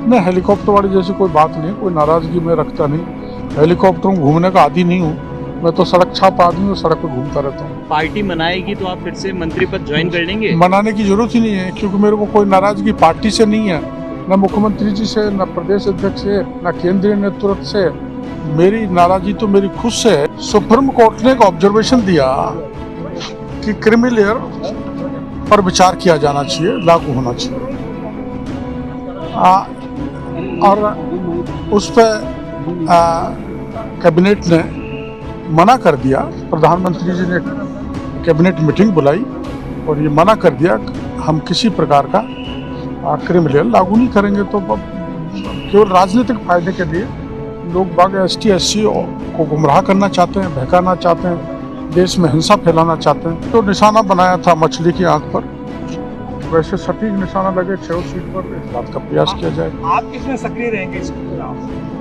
नहीं, हेलीकॉप्टर वाली जैसी कोई बात नहीं, कोई नाराजगी में रखता नहीं। हेलीकॉप्टर में घूमने का आदी नहीं हूँ, मैं तो सड़क छाप आदमी हूँ, सड़क पर घूमता रहता हूँ। पार्टी मनाएगी तो आप फिर से मंत्री पद ज्वाइन कर लेंगे? मनाने की जरूरत ही नहीं है, क्योंकि मेरे को कोई नाराजगी पार्टी से नहीं है, न मुख्यमंत्री जी से, न प्रदेश अध्यक्ष से, न केंद्रीय नेतृत्व से। मेरी नाराजगी तो मेरी खुद से है। सुप्रीम कोर्ट ने एक ऑब्जर्वेशन दिया कि क्रीमी लेयर पर विचार किया जाना चाहिए, लागू होना चाहिए, और उस पर कैबिनेट ने मना कर दिया। प्रधानमंत्री जी ने कैबिनेट मीटिंग बुलाई और ये मना कर दिया हम किसी प्रकार का क्रीमी लेयर लागू नहीं करेंगे। तो केवल राजनीतिक फायदे के लिए लोग बाग ST SC को गुमराह करना चाहते हैं, बहकाना चाहते हैं, देश में हिंसा फैलाना चाहते हैं। तो निशाना बनाया था मछली की आंख पर, वैसे सटीक निशाना लगे 6 सीट पर, इस बात का प्रयास किया जाए। आप किसमें सक्रिय रहेंगे इस चुनाव?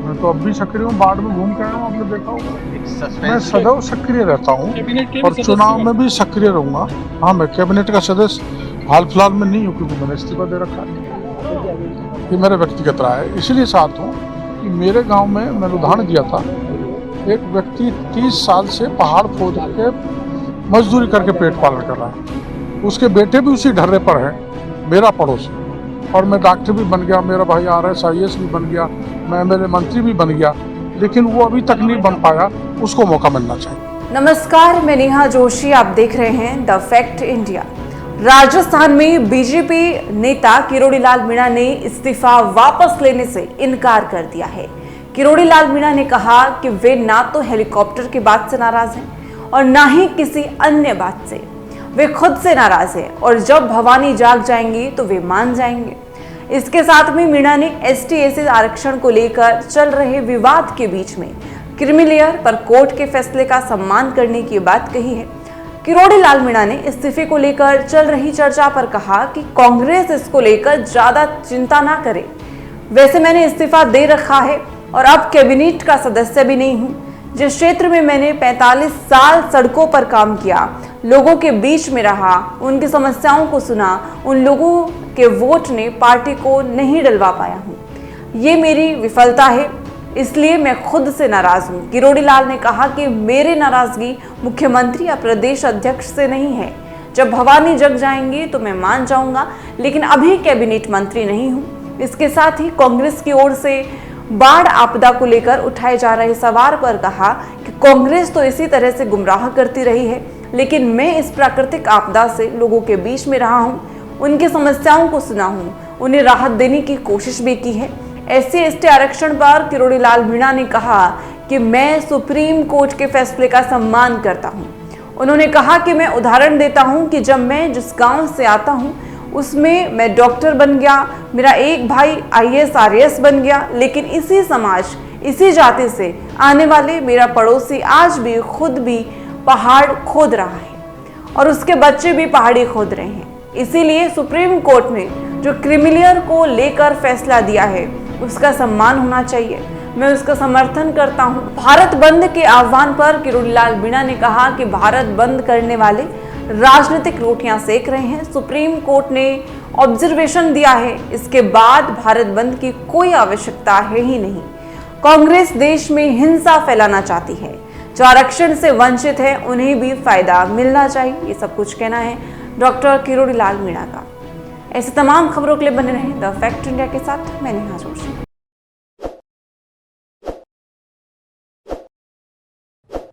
मैं तो अब भी सक्रिय हूँ, बाढ़ में घूम के आया हूँ, आपने देखा होगा। मैं सदैव सक्रिय रहता हूँ और चुनाव में भी सक्रिय रहूंगा। हाँ, मैं कैबिनेट का सदस्य हाल फिलहाल में नहीं हूँ, क्योंकि मैंने इस्तीफा दे रखा है। ये मेरा व्यक्तिगत राय है, इसलिए साथ हूँ कि मेरे गाँव में मैंने उदाहरण दिया था, एक व्यक्ति 30 साल से पहाड़ खोद के मजदूरी करके पेट पालन कर रहा है, उसके बेटे भी उसी ढर्रे पर है, मेरा पड़ोसी, और मैं डॉक्टर भी बन गया, मेरा भाई RS IAS भी बन गया, मैं MLA मंत्री भी बन गया, लेकिन वो अभी तक नहीं बन पाया। उसको मौका मिलना चाहिए। नमस्कार, मैं नेहा जोशी, आप देख रहे हैं द फैक्ट इंडिया। राजस्थान में बीजेपी नेता किरोड़ी लाल मीणा ने इस्तीफा वापस लेने से इनकार कर दिया है। किरोड़ी लाल मीणा ने कहा कि वे ना तो हेलीकॉप्टर की बात से नाराज हैं और ना ही किसी अन्य बात से। वे खुद से नाराज हैं और जब भवानी जाग जाएंगी तो वे मान जाएंगे। इसके साथ में मीणा ने ST SC आरक्षण को लेकर चल रहे विवाद के बीच में क्रीमी लेयर पर कोर्ट के फैसले का सम्मान करने की बात कही है। किरोड़ी लाल मीणा ने इस्तीफे को लेकर चल रही चर्चा पर कहा कि कांग्रेस इसको लेकर ज्यादा चिंता ना करे। वैसे मैंने इस्तीफा दे रखा है और अब कैबिनेट का सदस्य भी नहीं हूं। जिस क्षेत्र में मैंने 45 साल सड़कों पर काम किया, लोगों के बीच में रहा, उनकी समस्याओं को सुना, उन लोगों के वोट ने पार्टी को नहीं डलवा पाया हूं। ये मेरी विफलता है, इसलिए मैं खुद से नाराज हूं। किरोड़ी लाल ने कहा कि मेरी नाराजगी मुख्यमंत्री या प्रदेश अध्यक्ष से नहीं है। जब भवानी जग जाएंगी तो मैं मान जाऊंगा, लेकिन अभी कैबिनेट मंत्री नहीं हूं। इसके साथ ही कांग्रेस की ओर से बाढ़ आपदा को लेकर उठाए जा रहे सवाल पर कहा कि कांग्रेस तो इसी तरह से गुमराह करती रही है, लेकिन मैं इस प्राकृतिक आपदा से लोगों के बीच में रहा हूं, उनकी समस्याओं को सुना हूं, उन्हें राहत देने की कोशिश भी की है। SC ST आरक्षण पर किरोड़ी लाल मीणा ने कहा कि मैं सुप्रीम कोर्ट के फैसले का सम्मान करता हूं। उन्होंने कहा कि मैं उदाहरण देता हूं कि जब मैं जिस गांव से आता हूं उसमें मैं डॉक्टर बन गया, मेरा एक भाई IAS RAS बन गया, लेकिन इसी समाज, इसी जाति से आने वाले मेरा पड़ोसी आज भी खुद भी पहाड़ खोद रहा है और उसके बच्चे भी पहाड़ी खोद रहे हैं। इसीलिए सुप्रीम कोर्ट ने जो क्रीमी लेयर को लेकर फैसला दिया है उसका सम्मान होना चाहिए, मैं उसका समर्थन करता हूं। भारत बंद के आह्वान पर किरोड़ी लाल मीणा ने कहा कि भारत बंद करने वाले राजनीतिक रोटियां सेक रहे हैं। सुप्रीम कोर्ट ने ऑब्जर्वेशन दिया है, इसके बाद भारत बंद की कोई आवश्यकता है ही नहीं। कांग्रेस देश में हिंसा फैलाना चाहती है, जो आरक्षण से वंचित है उन्हें भी फायदा मिलना चाहिए। ये सब कुछ कहना है डॉक्टर किरोड़ी लाल मीणा का। ऐसे तमाम खबरों के लिए बने रहें द फैक्ट इंडिया के साथ। मैं नेहा जोशी।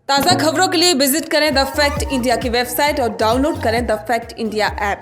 ताज़ा खबरों के लिए विजिट करें द फैक्ट इंडिया की वेबसाइट और डाउनलोड करें द फैक्ट इंडिया ऐप।